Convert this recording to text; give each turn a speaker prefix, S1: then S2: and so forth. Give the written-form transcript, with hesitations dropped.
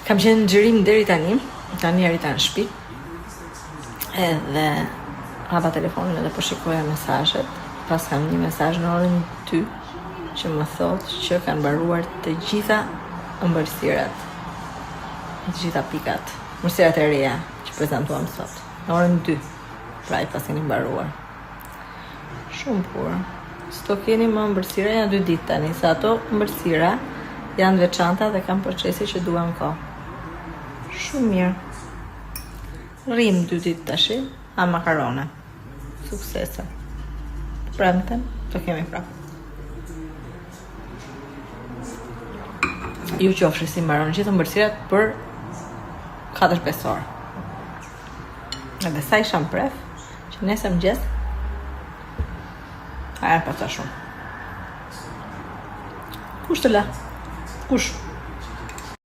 S1: Kam qenë në xhirim deri tani arrita në shtëpi. Edhe hapa telefonin edhe po shikoja mesazhet. Pas kam një mesazh në orën 2 që më thotë që kanë mbaruar të gjitha ëmbëlsirat. Të gjitha pikat. Ëmbëlsirat e reja që prezantuam sot. Në orën 2. Pra i pas keni mbaruar. Shumë burë. S'to keni më ëmbëlsira janë 2 ditë tani, sa ato ëmbëlsira janë veçanta dhe kanë procesi që duan kohë. Shumë mirë. Rrim 2 ditë tashi, a makarone. Suksese. Premten, të kemi prapë. Ju qofshi si mbaron gjithë ëmbëlsirat për 4-5 orë. Edhe sa isha në pref, që nese mëngjes, a janë pasta shumë. Kush të la? Kush?